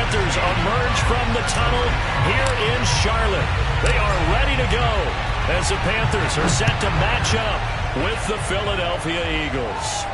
Panthers emerge from the tunnel here in Charlotte. They are ready to go as the Panthers are set to match up with the Philadelphia Eagles.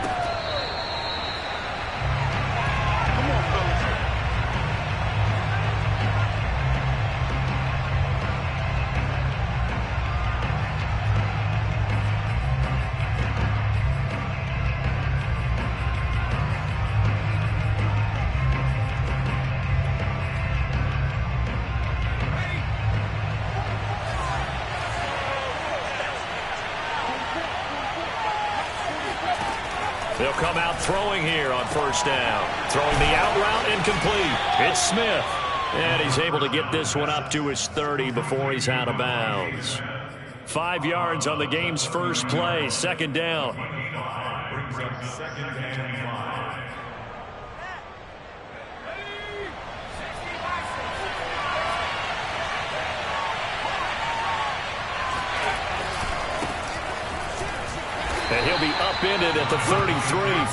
They'll come out throwing here on first down. Throwing the out route incomplete. It's Smith. And he's able to get this one up to his 30 before he's out of bounds. 5 yards on the game's first play. Second down. Second and 5. And he'll be upended at the 33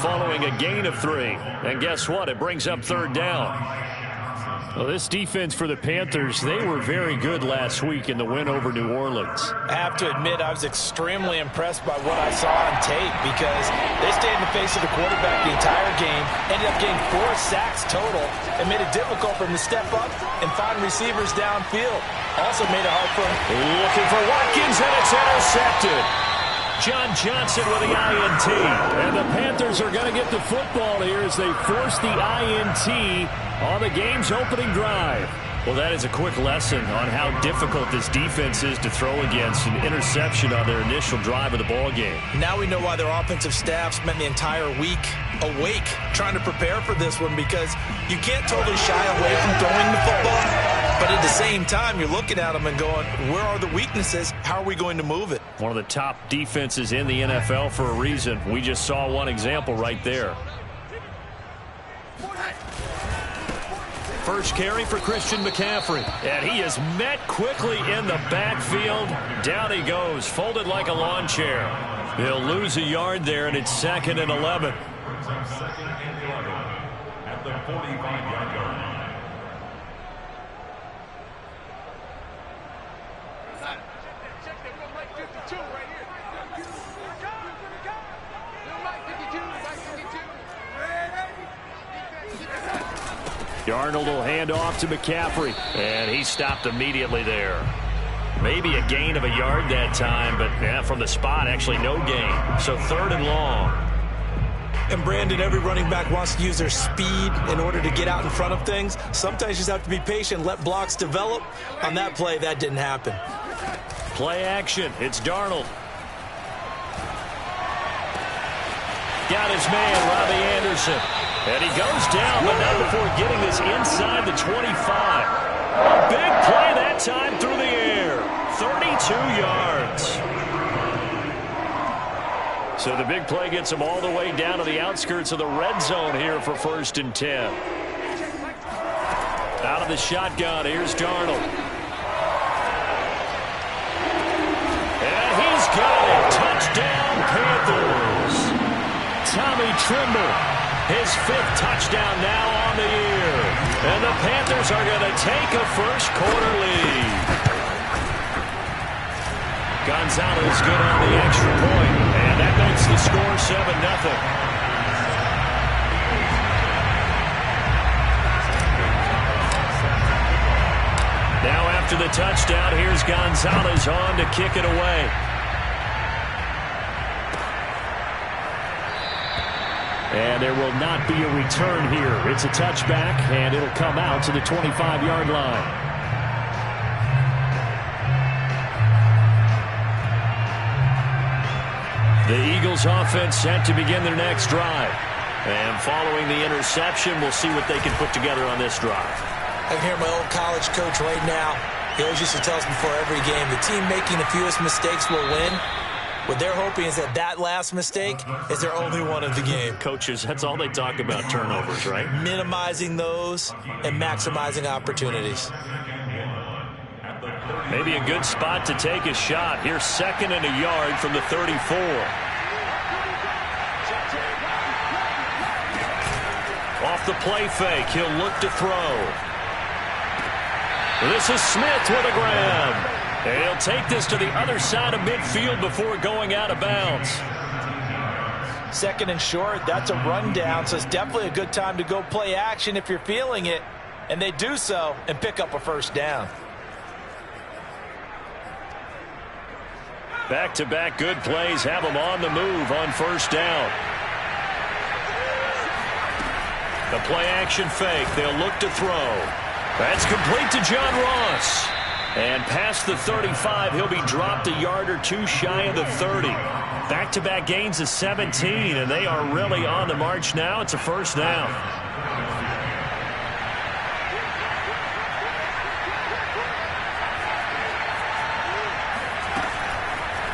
following a gain of 3. And guess what? It brings up third down. Well, this defense for the Panthers, they were very good last week in the win over New Orleans. I have to admit, I was extremely impressed by what I saw on tape because they stayed in the face of the quarterback the entire game, ended up getting 4 sacks total, and made it difficult for him to step up and find receivers downfield. Also made it hard for him. Looking for Watkins, and it's intercepted. John Johnson with the INT. And the Panthers are going to get the football here as they force the INT on the game's opening drive. Well, that is a quick lesson on how difficult this defense is to throw against. An interception on their initial drive of the ball game. Now we know why their offensive staff spent the entire week awake trying to prepare for this one, because you can't totally shy away from throwing the football, but at the same time you're looking at them and going, where are the weaknesses? How are we going to move it? One of the top defenses in the NFL for a reason. We just saw one example right there. First carry for Christian McCaffrey. And he is met quickly in the backfield. Down he goes, folded like a lawn chair. He'll lose a yard there, and it's 2nd and 11. Second and 11 at the 45-yard line. Darnold will hand off to McCaffrey, and he stopped immediately there. Maybe a gain of a yard that time, but yeah, from the spot, actually no gain. So 3rd and long. And Brandon, every running back wants to use their speed in order to get out in front of things. Sometimes you just have to be patient, let blocks develop. On that play, that didn't happen. Play action. It's Darnold. Got his man, Robbie Anderson. And he goes down, but not before getting this inside the 25. A big play that time through the air. 32 yards. So the big play gets him all the way down to the outskirts of the red zone here for 1st and 10. Out of the shotgun, here's Darnold. And he's got it. Touchdown, Panthers. Tommy Tremble. His 5th touchdown now on the year. And the Panthers are going to take a first-quarter lead. Gonzalez good on the extra point. And that makes the score 7-0. Now after the touchdown, here's Gonzalez on to kick it away. And there will not be a return here. It's a touchback, and it'll come out to the 25-yard line. The Eagles offense set to begin their next drive. And following the interception, we'll see what they can put together on this drive. I can hear my old college coach right now. He always used to tell us before every game, the team making the fewest mistakes will win. What they're hoping is that last mistake is their only one of the game. Coaches, that's all they talk about, turnovers, right? Minimizing those and maximizing opportunities. Maybe a good spot to take a shot. Here's 2nd and a yard from the 34. Off the play fake, he'll look to throw. This is Smith with a grab. And he'll take this to the other side of midfield before going out of bounds. Second and short, that's a rundown, so it's definitely a good time to go play action if you're feeling it. And they do so and pick up a first down. Back-to-back good plays have them on the move on first down. The play-action fake. They'll look to throw. That's complete to John Ross. And past the 35, he'll be dropped a yard or two shy of the 30. Back-to-back gains of 17, and they are really on the march now. It's a first down.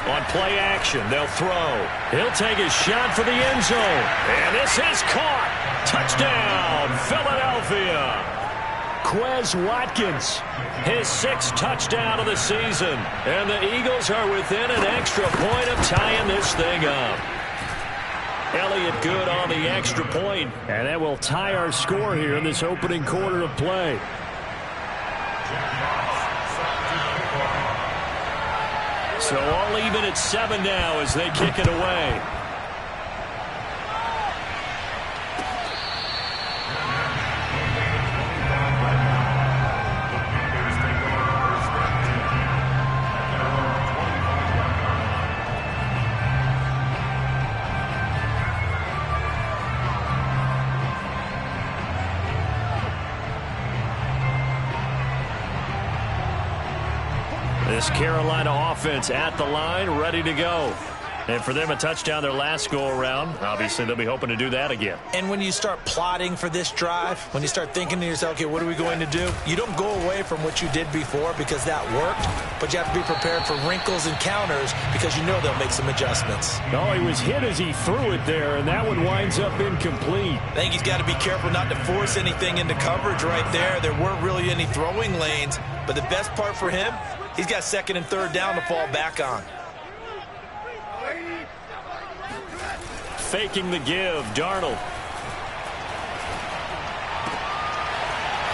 On play action, they'll throw. He'll take his shot for the end zone. And this is caught. Touchdown, Philadelphia. Quez Watkins, his 6th touchdown of the season. And the Eagles are within an extra point of tying this thing up. Elliott good on the extra point. And that will tie our score here in this opening quarter of play. So all even at 7 now as they kick it away. This Carolina offense at the line, ready to go. And for them, a touchdown their last go-around. Obviously, they'll be hoping to do that again. And when you start plotting for this drive, when you start thinking to yourself, okay, what are we going to do? You don't go away from what you did before because that worked, but you have to be prepared for wrinkles and counters because you know they'll make some adjustments. No, he was hit as he threw it there, and that one winds up incomplete. I think he's got to be careful not to force anything into coverage right there. There weren't really any throwing lanes, but the best part for him, he's got 2nd and 3rd down to fall back on. Faking the give, Darnold.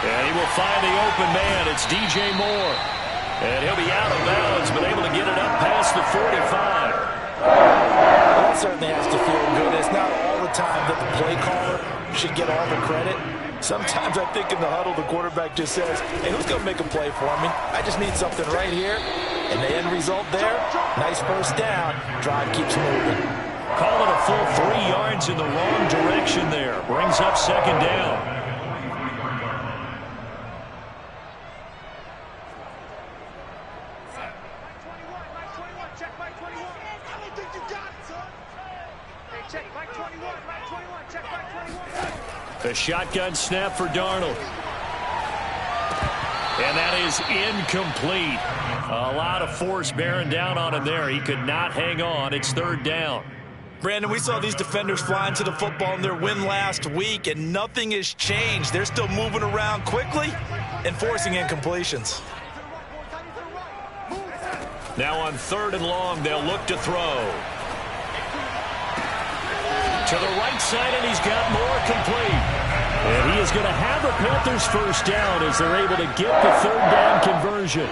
And he will find the open man. It's DJ Moore. And he'll be out of bounds, but able to get it up past the 45. That certainly has to feel good. It's not all the time that the play caller should get all the credit. Sometimes I think in the huddle, the quarterback just says, hey, who's going to make a play for me? I just need something right here. And the end result there, nice first down. Drive keeps moving. Call it a full 3 yards in the wrong direction there. Brings up 2nd down. The shotgun snap for Darnold. And that is incomplete. A lot of force bearing down on him there. He could not hang on. It's 3rd down. Brandon, we saw these defenders flying to the football in their win last week, and nothing has changed. They're still moving around quickly and forcing incompletions. Now on 3rd and long, they'll look to throw. To the right side, and he's got more complete. And he is going to have the Panthers first down as they're able to get the 3rd down conversion.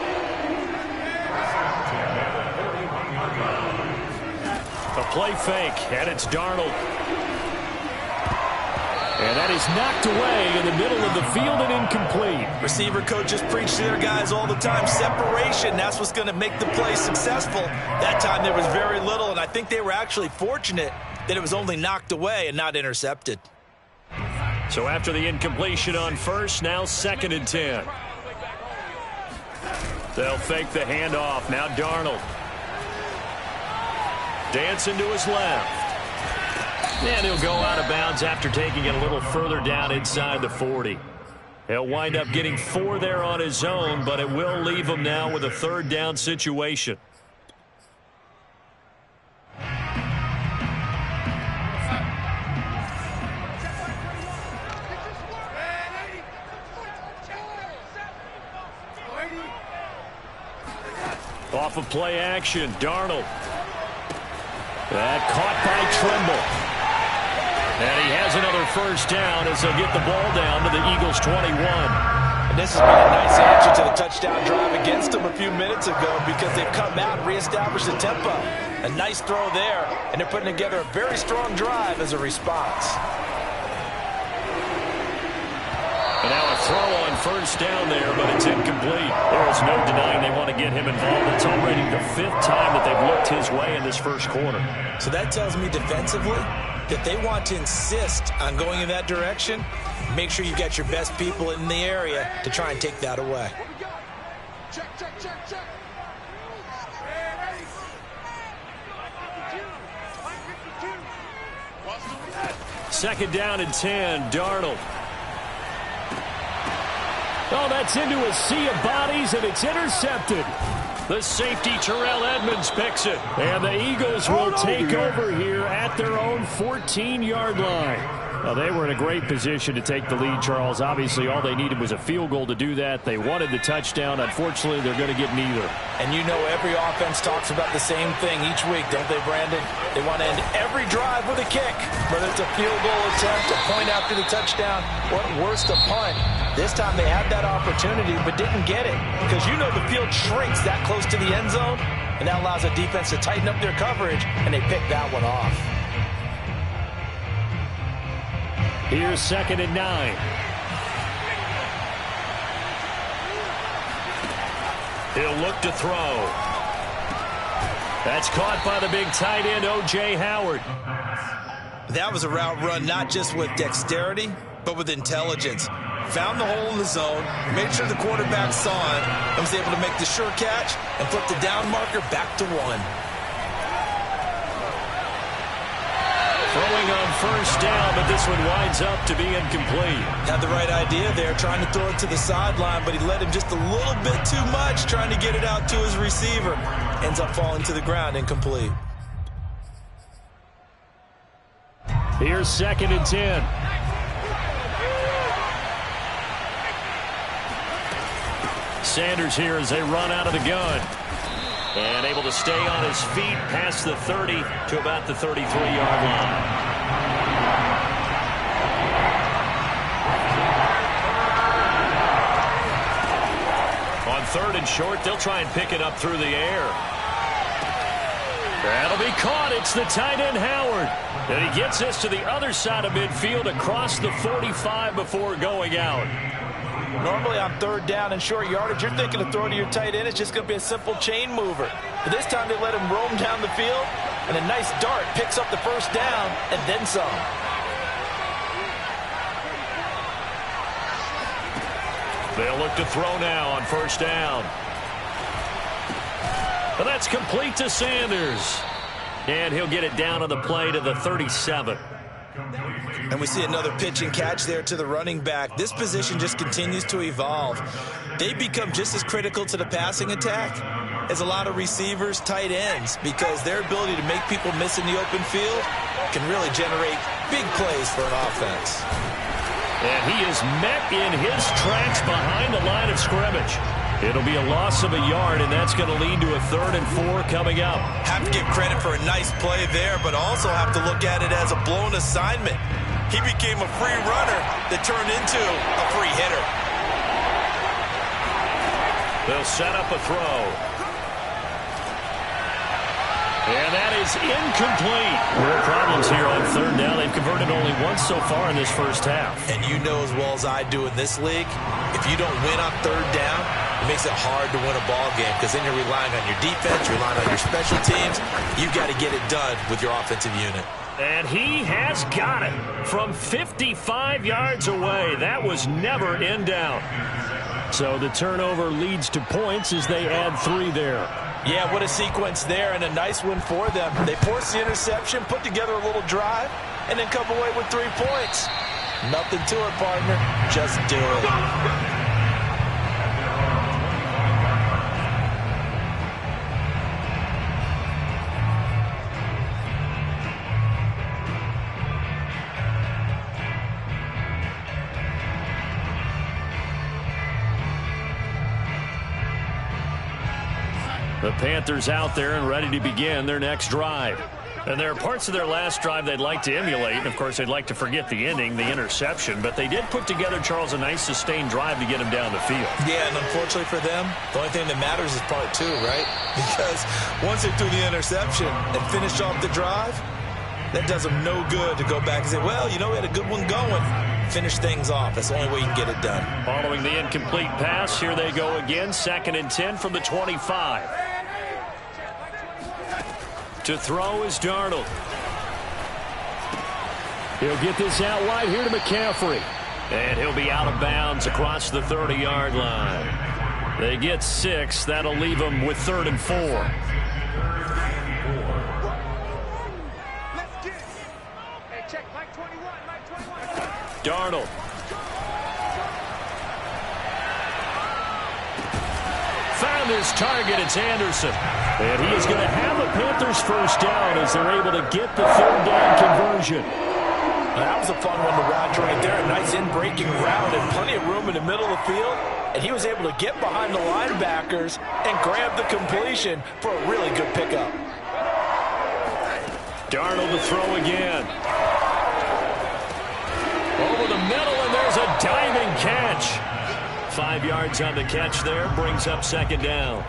A play fake, and it's Darnold. And that is knocked away in the middle of the field and incomplete. Receiver coaches preach to their guys all the time. Separation, that's what's going to make the play successful. That time there was very little, and I think they were actually fortunate that it was only knocked away and not intercepted. So after the incompletion on first, now 2nd and 10. They'll fake the handoff. Now Darnold. Dancing to his left. And he'll go out of bounds after taking it a little further down inside the 40. He'll wind up getting 4 there on his own, but it will leave him now with a 3rd down situation. Off of play action, Darnold. That caught by Trimble. And he has another first down as they'll get the ball down to the Eagles' 21. And this has been a nice answer to to the touchdown drive against them a few minutes ago because they've come out and reestablished the tempo. A nice throw there, and they're putting together a very strong drive as a response. And now a throw on first down there, but it's incomplete. There is no denying they want to get him involved. It's already the 5th time that they've looked his way in this first quarter. So that tells me defensively that they want to insist on going in that direction. Make sure you get your best people in the area to try and take that away. Check. 2nd down and 10, Darnold. Oh, that's into a sea of bodies, and it's intercepted. The safety, Terrell Edmonds, picks it. And the Eagles will take over here at their own 14-yard line. Well, they were in a great position to take the lead, Charles. Obviously, all they needed was a field goal to do that. They wanted the touchdown. Unfortunately, they're going to get neither. And you know every offense talks about the same thing each week, don't they, Brandon? They want to end every drive with a kick, whether it's a field goal attempt, a point after the touchdown, or worse, a punt. This time they had that opportunity but didn't get it because you know the field shrinks that close to the end zone, and that allows the defense to tighten up their coverage, and they picked that one off. Here's 2nd and 9. He'll look to throw. That's caught by the big tight end, O.J. Howard. That was a route run not just with dexterity, but with intelligence. Found the hole in the zone, made sure the quarterback saw it, and was able to make the sure catch and flip the down marker back to 1. Throwing on first down, but this one winds up to be incomplete. Had the right idea there, trying to throw it to the sideline, but he let him just a little bit too much, trying to get it out to his receiver. Ends up falling to the ground, incomplete. Here's 2nd and 10. Sanders here as they run out of the gun. And able to stay on his feet past the 30 to about the 33-yard line. On 3rd and short, they'll try and pick it up through the air. That'll be caught. It's the tight end, Howard. And he gets this to the other side of midfield across the 45 before going out. Normally on 3rd down and short yardage, you're thinking of throwing to your tight end. It's just going to be a simple chain mover. But this time they let him roam down the field, and a nice dart picks up the first down and then some. They'll look to throw now on first down. But that's complete to Sanders. And he'll get it down on the play to the 37. And we see another pitch and catch there to the running back. This position just continues to evolve. They become just as critical to the passing attack as a lot of receivers, tight ends, because their ability to make people miss in the open field can really generate big plays for an offense. And he is met in his tracks behind the line of scrimmage. It'll be a loss of a yard, and that's going to lead to a 3rd and 4 coming up. Have to give credit for a nice play there, but also have to look at it as a blown assignment. He became a free runner that turned into a free hitter. They'll set up a throw. And that is incomplete. Real problems here on 3rd down. They've converted only once so far in this first half. And you know as well as I do in this league, if you don't win on 3rd down, it makes it hard to win a ball game because then you're relying on your defense, you're relying on your special teams. You've got to get it done with your offensive unit. And he has got it from 55 yards away. That was never in doubt. So the turnover leads to points as they add 3 there. Yeah, what a sequence there, and a nice one for them. They force the interception, put together a little drive, and then come away with 3 points. Nothing to it, partner. Just do it. The Panthers out there and ready to begin their next drive. And there are parts of their last drive they'd like to emulate. And, of course, they'd like to forget the ending, the interception. But they did put together, Charles, a nice sustained drive to get him down the field. Yeah, and unfortunately for them, the only thing that matters is part two, right? Because once they threw the interception and finished off the drive, that does them no good to go back and say, well, you know, we had a good one going. Finish things off. That's the only way you can get it done. Following the incomplete pass, here they go again. 2nd and 10 from the 25. To throw is Darnold. He'll get this out wide here to McCaffrey. And he'll be out of bounds across the 30-yard line. They get 6. That'll leave them with 3rd and 4. Darnold. Found his target. It's Anderson. And he is going to have the Panthers first down as they're able to get the 3rd down conversion. That was a fun one to watch right there. A nice in-breaking route and plenty of room in the middle of the field. And he was able to get behind the linebackers and grab the completion for a really good pickup. Darnold to throw again. Over the middle, and there's a diving catch. 5 yards on the catch there, brings up 2nd down.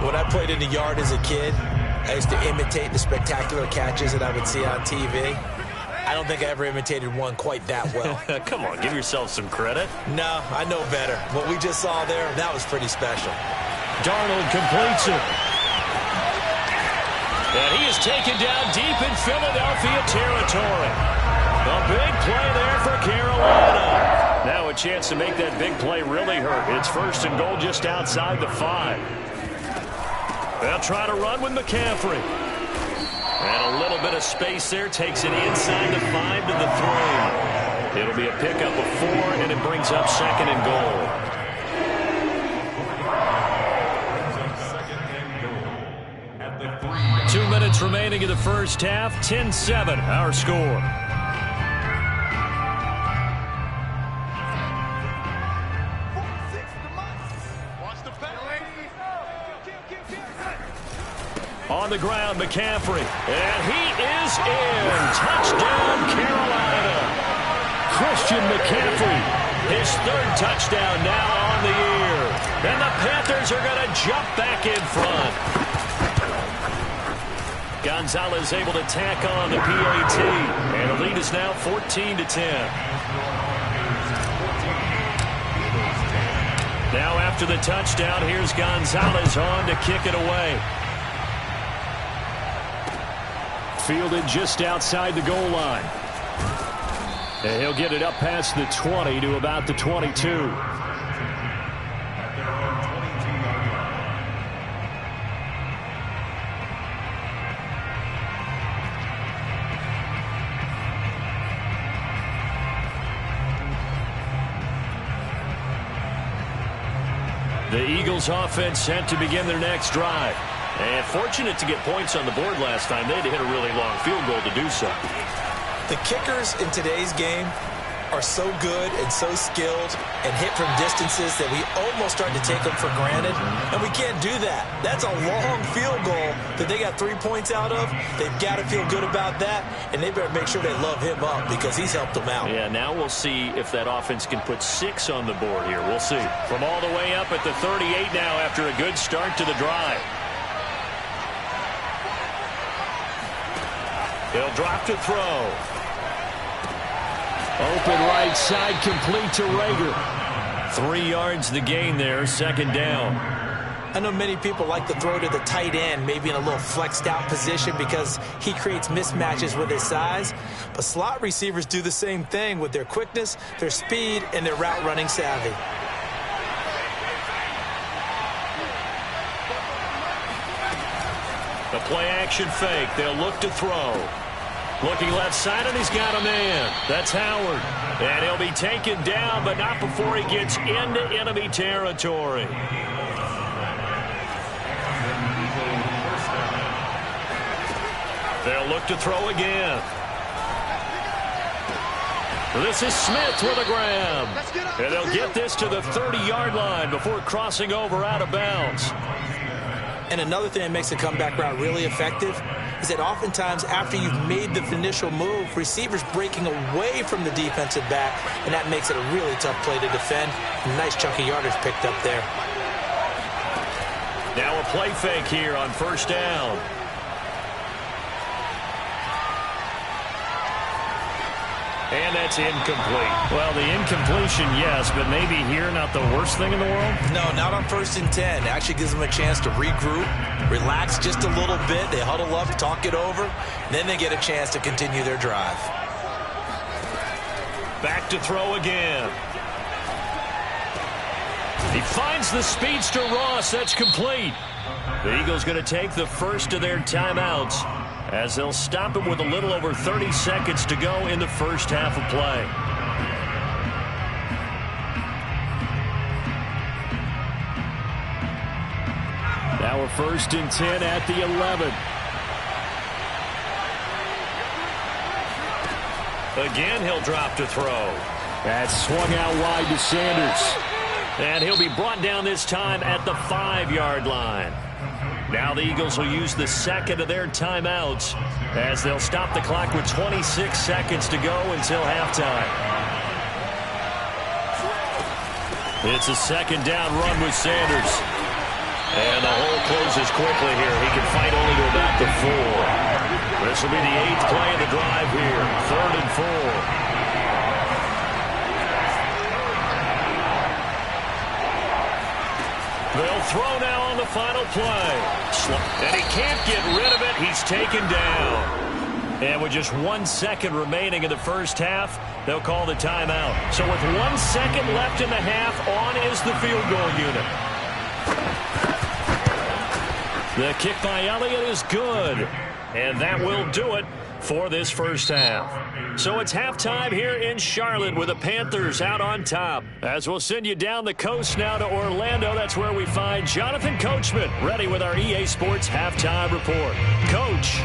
When I played in the yard as a kid, I used to imitate the spectacular catches that I would see on TV. I don't think I ever imitated one quite that well. Come on, give yourself some credit. No, I know better. What we just saw there, that was pretty special. Darnold completes it. And he is taken down deep in Philadelphia territory. A big play there for Carolina. Now a chance to make that big play really hurt. It's 1st and goal just outside the 5. They'll try to run with McCaffrey. And a little bit of space there. Takes it inside the 5 to the 3. It'll be a pickup of 4, and it brings up 2nd and goal. At the 3. 2 minutes remaining in the first half. 10-7, our score. On the ground, McCaffrey. And he is in. Touchdown, Carolina. Christian McCaffrey. His 3rd touchdown now on the year. And the Panthers are going to jump back in front. Gonzalez able to tack on the PAT. And the lead is now 14-10. Now after the touchdown, here's Gonzalez on to kick it away. Fielded just outside the goal line. And he'll get it up past the 20 to about the 22. The Eagles offense set to begin their next drive. And fortunate to get points on the board last time. They had to hit a really long field goal to do so. The kickers in today's game are so good and so skilled and hit from distances that we almost start to take them for granted. And we can't do that. That's a long field goal that they got 3 points out of. They've got to feel good about that. And they better make sure they love him up because he's helped them out. Yeah, now we'll see if that offense can put 6 on the board here. We'll see. From all the way up at the 38 now after a good start to the drive. They'll drop to throw. Open right side, complete to Rager. 3 yards the gain there, 2nd down. I know many people like to throw to the tight end, maybe in a little flexed out position because he creates mismatches with his size. But slot receivers do the same thing with their quickness, their speed, and their route running savvy. The play action fake. They'll look to throw. Looking left side, and he's got a man. That's Howard. And he'll be taken down, but not before he gets into enemy territory. They'll look to throw again. This is Smith with a grab. And they'll get this to the 30-yard line before crossing over out of bounds. And another thing that makes the comeback route really effective, is that oftentimes after you've made the initial move, receivers breaking away from the defensive back, and that makes it a really tough play to defend. A nice chunk of yardage picked up there. Now a play fake here on first down. And that's incomplete. Well, the incompletion, yes, but maybe here not the worst thing in the world? No, not on 1st and 10. It actually gives them a chance to regroup, relax just a little bit. They huddle up, talk it over, then they get a chance to continue their drive. Back to throw again. He finds the speedster Ross. That's complete. The Eagles going to take the first of their timeouts, as they'll stop him with a little over 30 seconds to go in the first half of play. Now a 1st and 10 at the 11. Again, he'll drop to throw. That's swung out wide to Sanders. And he'll be brought down this time at the 5-yard line. Now the Eagles will use the second of their timeouts, as they'll stop the clock with 26 seconds to go until halftime. It's a 2nd down run with Sanders. And the hole closes quickly here. He can fight only to about the 4. This will be the 8th play of the drive here. 3rd and 4. They'll throw now on the final play. And he can't get rid of it. He's taken down. And with just 1 second remaining in the first half, they'll call the timeout. So with 1 second left in the half, on is the field goal unit. The kick by Elliott is good. And that will do it for this first half. So it's halftime here in Charlotte with the Panthers out on top. As we'll send you down the coast now to Orlando, that's where we find Jonathan Coachman ready with our EA Sports Halftime Report. Coach.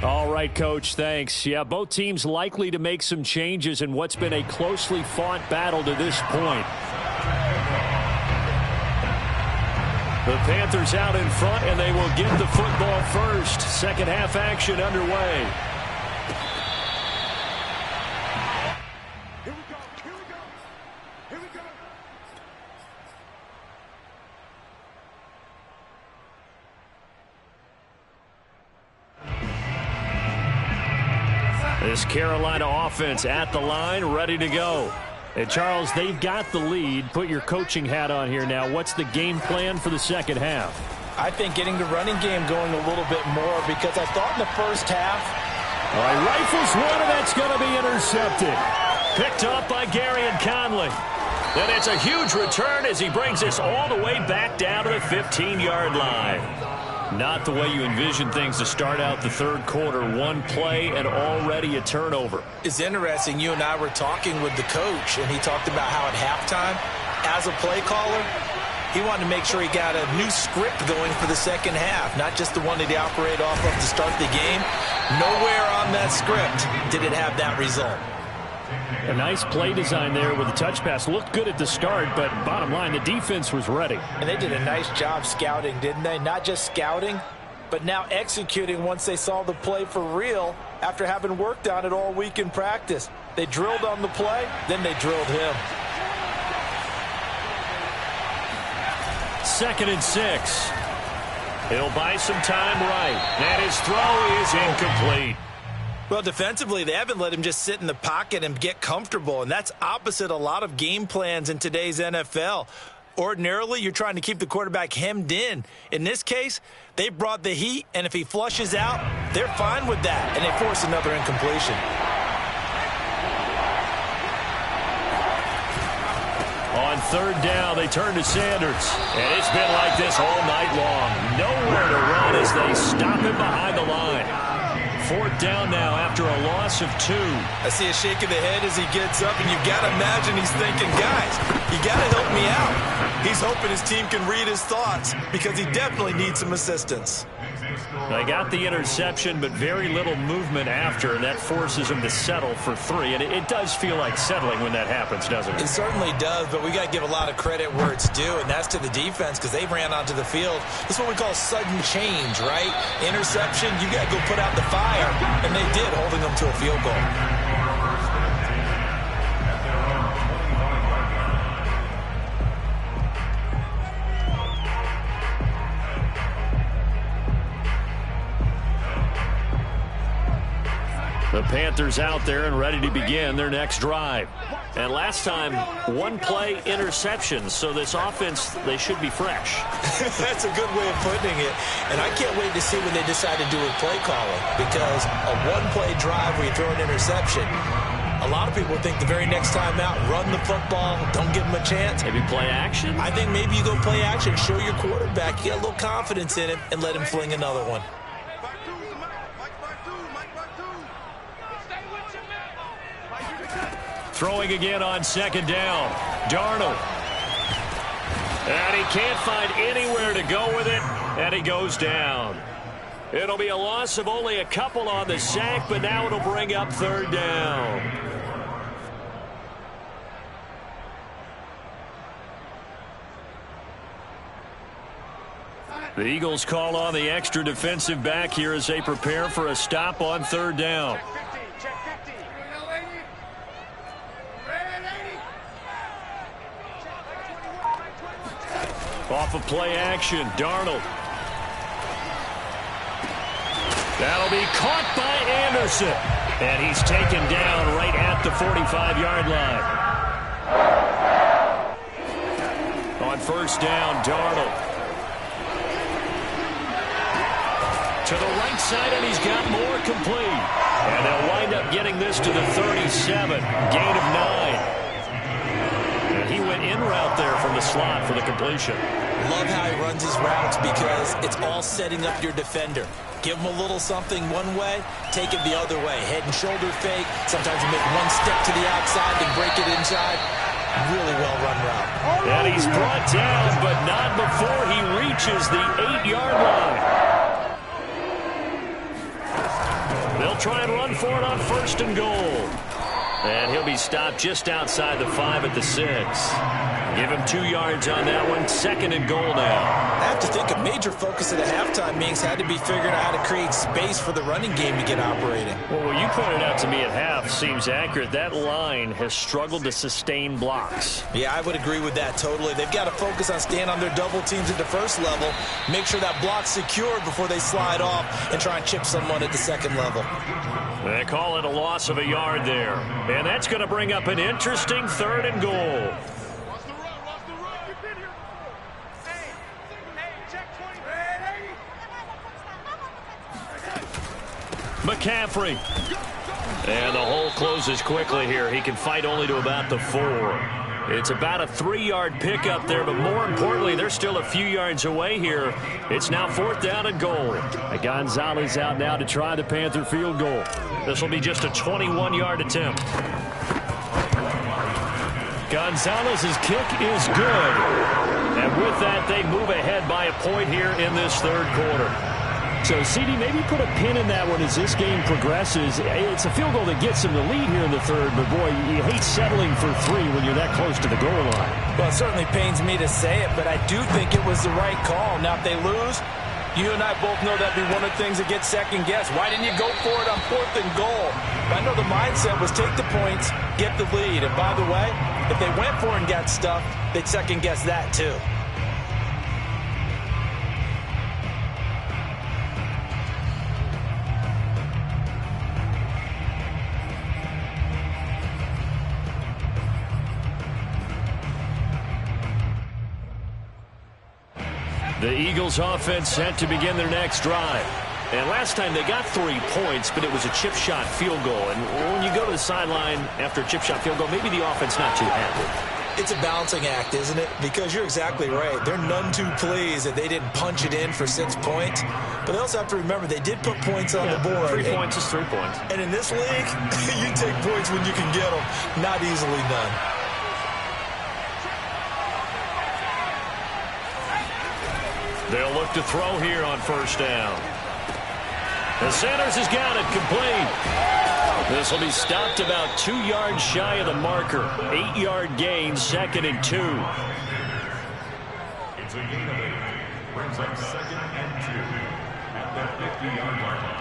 All right, Coach, thanks. Yeah, both teams likely to make some changes in what's been a closely fought battle to this point. The Panthers out in front, and they will get the football first. Second half action underway. This Carolina offense at the line, ready to go. And, Charles, they've got the lead. Put your coaching hat on here now. What's the game plan for the second half? I think getting the running game going a little bit more, because I thought in the first half. All right, rifles one, and that's going to be intercepted. Picked up by Gary and Conley. And it's a huge return as he brings us all the way back down to the 15-yard line. Not the way you envision things to start out the third quarter. One play and already a turnover. It's interesting. You and I were talking with the coach, and he talked about how at halftime, as a play caller, he wanted to make sure he got a new script going for the second half, not just the one that he operated off of to start the game. Nowhere on that script did it have that result. A nice play design there with the touch pass. Looked good at the start, but bottom line, the defense was ready. And they did a nice job scouting, didn't they? Not just scouting, but now executing once they saw the play for real after having worked on it all week in practice. They drilled on the play, then they drilled him. 2nd and 6. He'll buy some time right. And his throw is incomplete. Well, defensively, they haven't let him just sit in the pocket and get comfortable, and that's opposite a lot of game plans in today's NFL. Ordinarily, you're trying to keep the quarterback hemmed in. In this case, they brought the heat, and if he flushes out, they're fine with that, and they force another incompletion. On 3rd down, they turn to Sanders, and it's been like this all night long. Nowhere to run as they stop him behind the line. 4th down now after a loss of 2. I see a shake of the head as he gets up, and you've got to imagine he's thinking, guys, you got to help me out. He's hoping his team can read his thoughts because he definitely needs some assistance. They got the interception, but very little movement after, and that forces him to settle for 3. And it does feel like settling when that happens, doesn't it? It certainly does, but we got to give a lot of credit where it's due, and that's to the defense because they ran onto the field. That's what we call sudden change, right? Interception, you got to go put out the fire, and they did, holding them to a field goal. The Panthers out there and ready to begin their next drive. And last time, 1-play interception. So this offense, they should be fresh. That's a good way of putting it. And I can't wait to see when they decide to do with play calling. Because a 1-play drive where you throw an interception, a lot of people think the very next time out, run the football, don't give them a chance. Maybe play action? I think maybe you go play action, show your quarterback, get a little confidence in him, and let him fling another one. Throwing again on 2nd down. Darnold. And he can't find anywhere to go with it, and he goes down. It'll be a loss of only a couple on the sack, but now it'll bring up 3rd down. The Eagles call on the extra defensive back here as they prepare for a stop on 3rd down. Off of play action, Darnold. That'll be caught by Anderson. And he's taken down right at the 45-yard line. On 1st down, Darnold. To the right side, and he's got more complete. And they'll wind up getting this to the 37. Gain of 9. He went in route there from the slot for the completion. Love how he runs his routes because it's all setting up your defender. Give him a little something one way, take it the other way. Head and shoulder fake. Sometimes you make one step to the outside and break it inside. Really well-run route. And he's brought down, but not before he reaches the 8-yard line. They'll try and run for it on 1st and goal. And he'll be stopped just outside the 5 at the 6. Give him 2 yards on that one. 2nd and goal now. I have to think a major focus at the halftime meetings had to be figuring out how to create space for the running game to get operating. Well, what you pointed out to me at half seems accurate. That line has struggled to sustain blocks. Yeah, I would agree with that totally. They've got to focus on staying on their double teams at the 1st level, make sure that block's secured before they slide off and try and chip someone at the 2nd level. They call it a loss of a yard there. And that's going to bring up an interesting 3rd and goal. McCaffrey. And the hole closes quickly here. He can fight only to about the 4. It's about a 3-yard pickup there, but more importantly, they're still a few yards away here. It's now 4th down and goal. Gonzalez out now to try the Panther field goal. This will be just a 21-yard attempt. Gonzalez's kick is good. And with that, they move ahead by a point here in this 3rd quarter. So, CD, maybe put a pin in that one as this game progresses. It's a field goal that gets them the lead here in the 3rd, but, boy, you hate settling for 3 when you're that close to the goal line. Well, it certainly pains me to say it, but I do think it was the right call. Now, if they lose, you and I both know that'd be one of the things that gets second-guessed. Why didn't you go for it on 4th and goal? But I know the mindset was take the points, get the lead. And, by the way, if they went for it and got stuffed, they'd second-guess that, too. The Eagles offense set to begin their next drive. And last time they got 3 points, but it was a chip shot field goal. And when you go to the sideline after a chip shot field goal, maybe the offense not too happy. It's a balancing act, isn't it? Because you're exactly right. They're none too pleased that they didn't punch it in for 6 points. But they also have to remember they did put points on the board. 3 points is 3 points. And in this league, you take points when you can get them. Not easily done. They'll look to throw here on first down. The Sanders has got it complete. This will be stopped about 2 yards shy of the marker. 8-yard gain, 2nd and 2. It's a gain of 8. Brings up 2nd and 2 at the 50-yard line.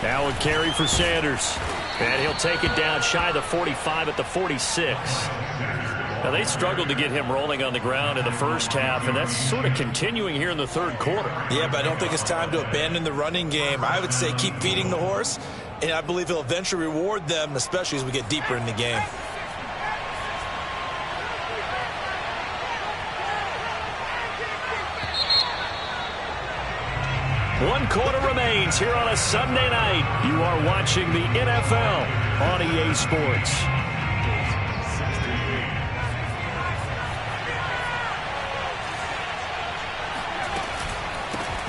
Now a carry for Sanders. And he'll take it down shy of the 45 at the 46. Now, they struggled to get him rolling on the ground in the first half, and that's sort of continuing here in the third quarter. Yeah, but I don't think it's time to abandon the running game. I would say keep feeding the horse, and I believe he'll eventually reward them, especially as we get deeper in the game. One quarter remains here on a Sunday night. You are watching the NFL on EA Sports.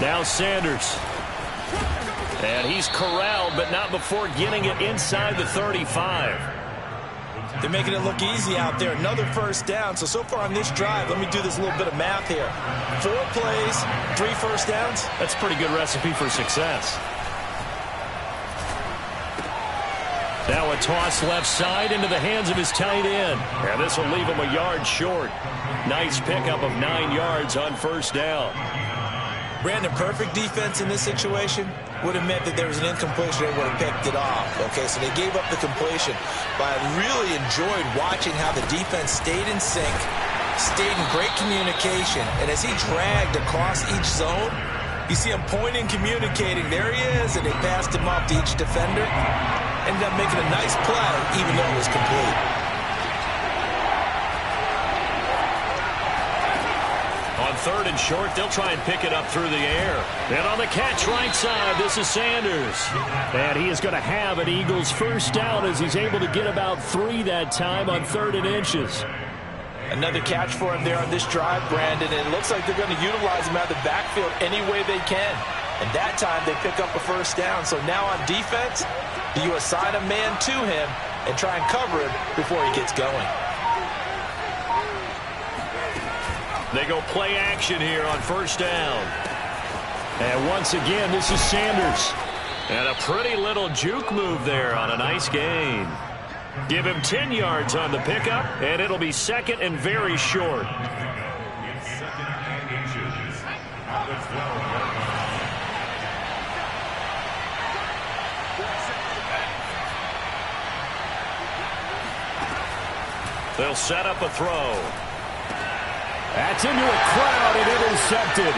Now Sanders. And he's corralled, but not before getting it inside the 35. They're making it look easy out there. Another first down. So far on this drive, let me do this little bit of math here. 4 plays, 3 first downs. That's a pretty good recipe for success. Now a toss left side into the hands of his tight end. And this will leave him a yard short. Nice pickup of 9 yards on first down. Brandon, perfect defense in this situation would have meant that there was an incompletion. They would have picked it off. Okay, so they gave up the completion. But I really enjoyed watching how the defense stayed in sync, stayed in great communication. And as he dragged across each zone, you see him pointing, communicating. There he is, and they passed him off to each defender. Ended up making a nice play, even though it was complete. On 3rd and short, they'll try and pick it up through the air. And on the catch right side, this is Sanders. And he is going to have an Eagles first down as he's able to get about 3 that time on 3rd and inches. Another catch for him there on this drive, Brandon. And it looks like they're going to utilize him out of the backfield any way they can. And that time they pick up a first down. So now on defense, do you assign a man to him and try and cover him before he gets going? They go play action here on first down. And once again, this is Sanders. And a pretty little juke move there on a nice gain. Give him 10 yards on the pickup, and it'll be 2nd and very short. It's 2nd and inches at the 12-yard line. They'll set up a throw. That's into a crowd and intercepted.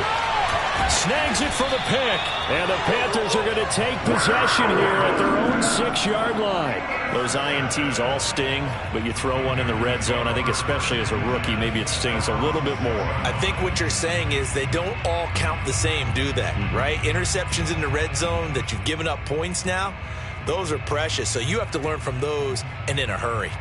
Snags it for the pick. And the Panthers are going to take possession here at their own 6-yard line. Those INTs all sting, but you throw one in the red zone, I think especially as a rookie, maybe it stings a little bit more. I think what you're saying is they don't all count the same, do they? Right? Interceptions in the red zone that you've given up points now, those are precious. So you have to learn from those and in a hurry.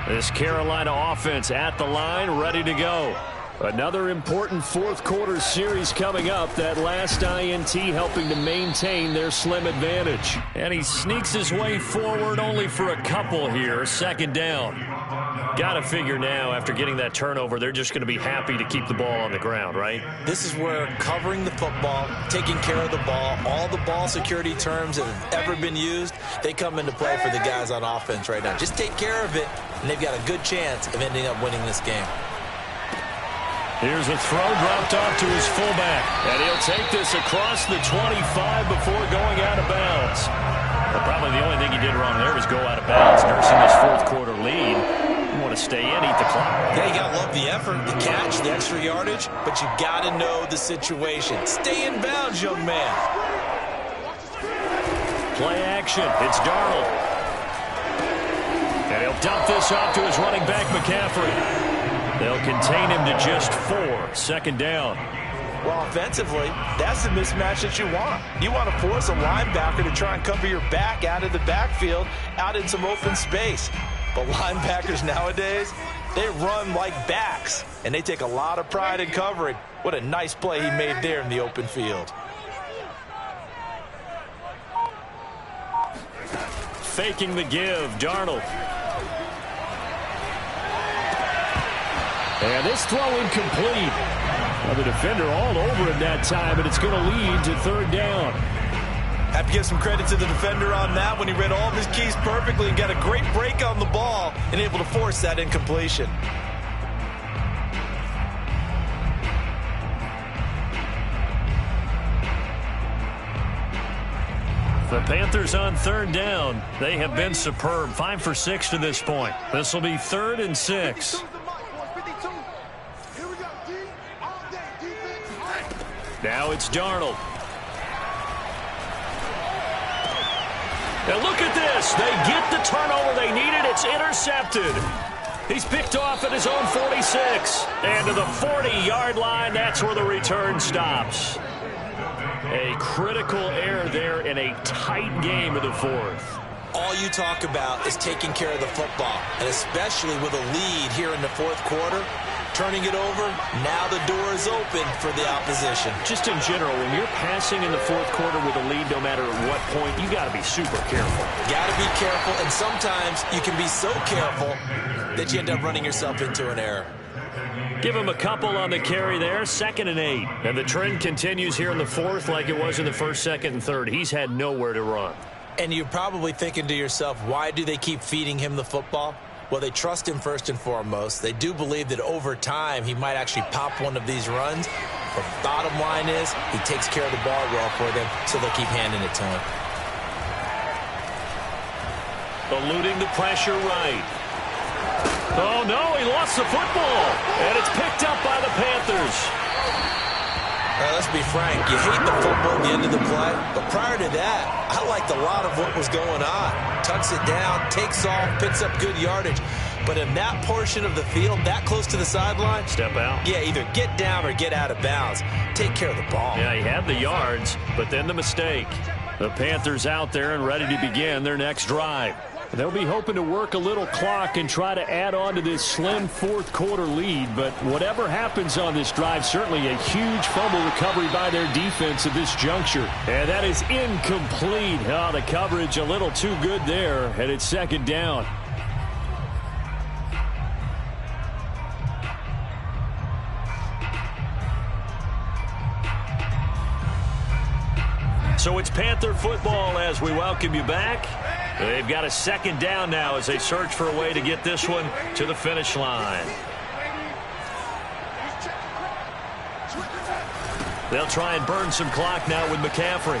This Carolina offense at the line, ready to go. Another important fourth quarter series coming up. That last INT helping to maintain their slim advantage. And he sneaks his way forward only for a couple here. 2nd down. Got to figure now after getting that turnover, they're just going to be happy to keep the ball on the ground, right? This is where covering the football, taking care of the ball, all the ball security terms that have ever been used, they come into play for the guys on offense right now. Just take care of it, and they've got a good chance of ending up winning this game. Here's a throw dropped off to his fullback. And he'll take this across the 25 before going out of bounds. But probably the only thing he did wrong there was go out of bounds, nursing this fourth quarter lead. You want to stay in, eat the clock. Yeah, you got to love the effort, the catch, the extra yardage, but you got to know the situation. Stay in bounds, young man. Play action. It's Darnold. And he'll dump this off to his running back, McCaffrey. They'll contain him to just 4. Second down. Well, offensively, that's the mismatch that you want. You want to force a linebacker to try and cover your back out of the backfield, out in some open space. But linebackers nowadays, they run like backs, and they take a lot of pride in covering. What a nice play he made there in the open field. Faking the give, Darnold. And this throw incomplete. Well, the defender all over it that time, and it's going to lead to third down. Have to give some credit to the defender on that when he read all of his keys perfectly and got a great break on the ball and able to force that incompletion. The Panthers on third down. They have been superb. 5 for 6 to this point. This will be 3rd and 6. Now it's Darnold. And look at this. They get the turnover they needed. It's intercepted. He's picked off at his own 46. And to the 40-yard line, that's where the return stops. A critical error there in a tight game of the 4th. All you talk about is taking care of the football, and especially with a lead here in the 4th quarter, turning it over, now the door is open for the opposition. Just in general, when you're passing in the 4th quarter with a lead, no matter at what point, you got to be super careful. Got to be careful, and sometimes you can be so careful that you end up running yourself into an error. Give him a couple on the carry there, 2nd and 8. And the trend continues here in the 4th like it was in the 1st, 2nd, and 3rd. He's had nowhere to run. And you're probably thinking to yourself, why do they keep feeding him the football? Well, they trust him first and foremost. They do believe that over time he might actually pop one of these runs. But bottom line is he takes care of the ball well for them, so they'll keep handing it to him. Eluding the pressure right. Oh, no, he lost the football. And it's picked up by the Panthers. Now, let's be frank. You hate the football at the end of the play. But prior to that, I liked a lot of what was going on. Tucks it down, takes off, picks up good yardage. But in that portion of the field, that close to the sideline, step out. Yeah, either get down or get out of bounds. Take care of the ball. Yeah, he had the yards, but then the mistake. The Panthers out there and ready to begin their next drive. They'll be hoping to work a little clock and try to add on to this slim 4th quarter lead. But whatever happens on this drive, certainly a huge fumble recovery by their defense at this juncture. And that is incomplete. Oh, the coverage a little too good there, and it's 2nd down. So it's Panther football as we welcome you back. They've got a 2nd down now as they search for a way to get this one to the finish line. They'll try and burn some clock now with McCaffrey.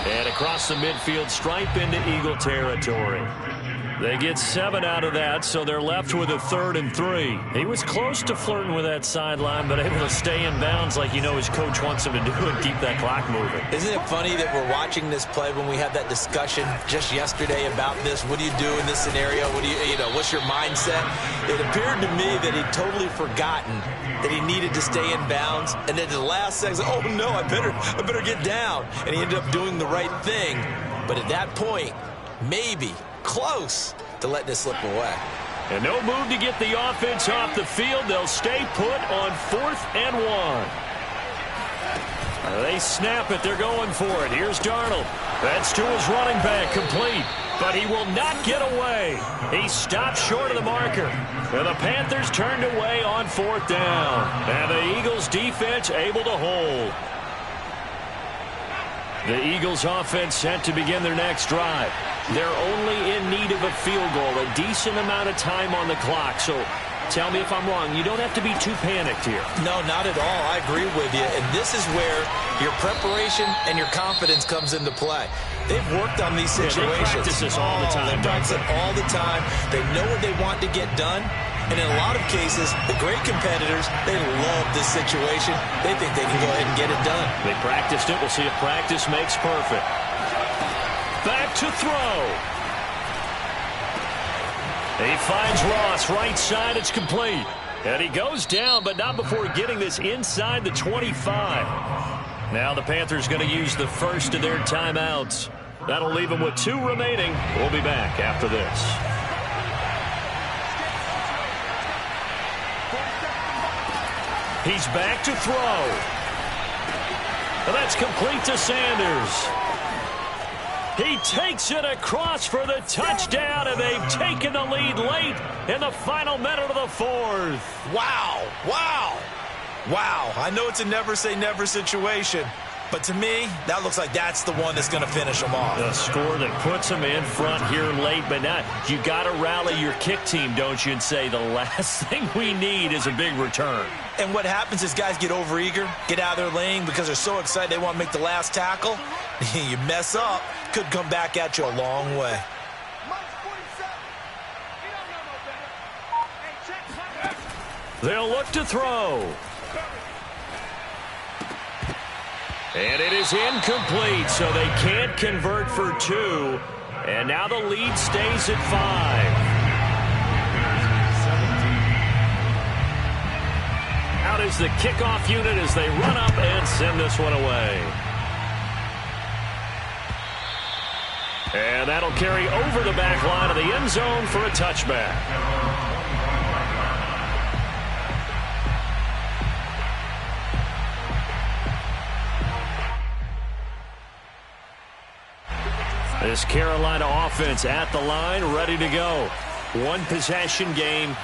And across the midfield stripe into Eagle territory. They get 7 out of that, so they're left with a 3rd and 3. He was close to flirting with that sideline, but able to stay in bounds like you know his coach wants him to do and keep that clock moving. Isn't it funny that we're watching this play when we had that discussion just yesterday about this? What do you do in this scenario? What do you know, what's your mindset? It appeared to me that he'd totally forgotten that he needed to stay in bounds, and then the last second, oh no, I better get down. And he ended up doing the right thing. But at that point, maybe close to letting it slip away. And no move to get the offense off the field. They'll stay put on 4th and 1. They snap it. They're going for it. Here's Darnold. That's to his running back, complete. But he will not get away. He stopped short of the marker. And the Panthers turned away on 4th down. And the Eagles defense able to hold. The Eagles offense set to begin their next drive. They're only in need of a field goal, a decent amount of time on the clock. So tell me if I'm wrong. You don't have to be too panicked here. No, not at all. I agree with you. And this is where your preparation and your confidence comes into play. They've worked on these situations. They practice this all the time. They practice it all the time. They know what they want to get done. And in a lot of cases, the great competitors, they love this situation. They think they can go ahead and get it done. They practiced it. We'll see if practice makes perfect. Back to throw. He finds Ross right side. It's complete. And he goes down, but not before getting this inside the 25. Now the Panthers going to use the first of their timeouts. That'll leave them with 2 remaining. We'll be back after this. He's back to throw. And that's complete to Sanders. He takes it across for the touchdown, and they've taken the lead late in the final minute of the 4th. Wow, wow, wow. I know it's a never-say-never situation, but to me, that looks like that's the one that's going to finish them off. The score that puts them in front here late, but not. You got to rally your kick team, don't you, and say the last thing we need is a big return. And what happens is guys get overeager, get out of their lane because they're so excited they want to make the last tackle. You mess up, could come back at you a long way. They'll look to throw. And it is incomplete, so they can't convert for 2. And now the lead stays at 5. Out is the kickoff unit as they run up and send this one away. And that'll carry over the back line of the end zone for a touchback. This Carolina offense at the line, ready to go. One possession game,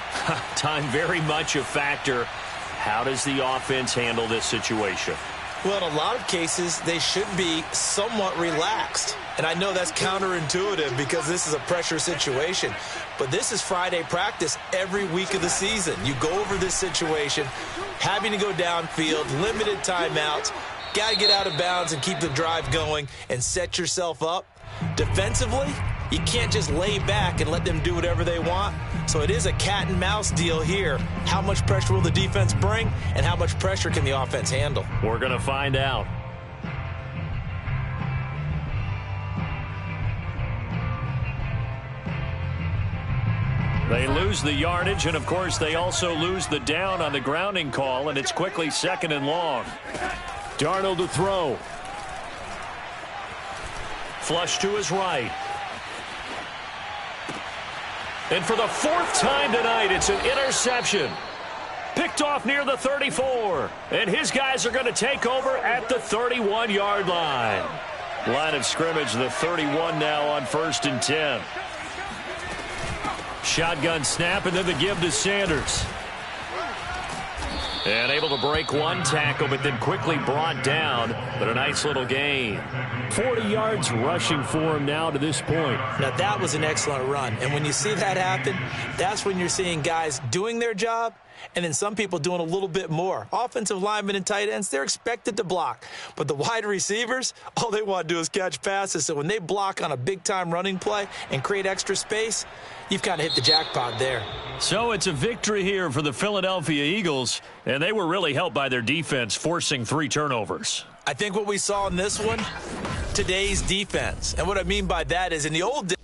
time very much a factor. How does the offense handle this situation? Well, in a lot of cases, they should be somewhat relaxed. And I know that's counterintuitive because this is a pressure situation. But this is Friday practice every week of the season. You go over this situation, having to go downfield, limited timeouts, got to get out of bounds and keep the drive going and set yourself up. Defensively, you can't just lay back and let them do whatever they want. So it is a cat and mouse deal here. How much pressure will the defense bring, and how much pressure can the offense handle? We're going to find out. They lose the yardage, and of course they also lose the down on the grounding call, and it's quickly 2nd and long. Darnold to throw. Flush to his right. And for the 4th time tonight, it's an interception. Picked off near the 34. And his guys are going to take over at the 31-yard line. Line of scrimmage, the 31 now on 1st and 10. Shotgun snap, and then the give to Sanders. And able to break one tackle, but then quickly brought down. But a nice little gain. 40 yards rushing for him now to this point. Now, that was an excellent run. And when you see that happen, that's when you're seeing guys doing their job and then some people doing a little bit more. Offensive linemen and tight ends, they're expected to block. But the wide receivers, all they want to do is catch passes. So when they block on a big-time running play and create extra space, you've kind of hit the jackpot there. So it's a victory here for the Philadelphia Eagles, and they were really helped by their defense, forcing 3 turnovers. I think what we saw in this one, today's defense. And what I mean by that is in the old days,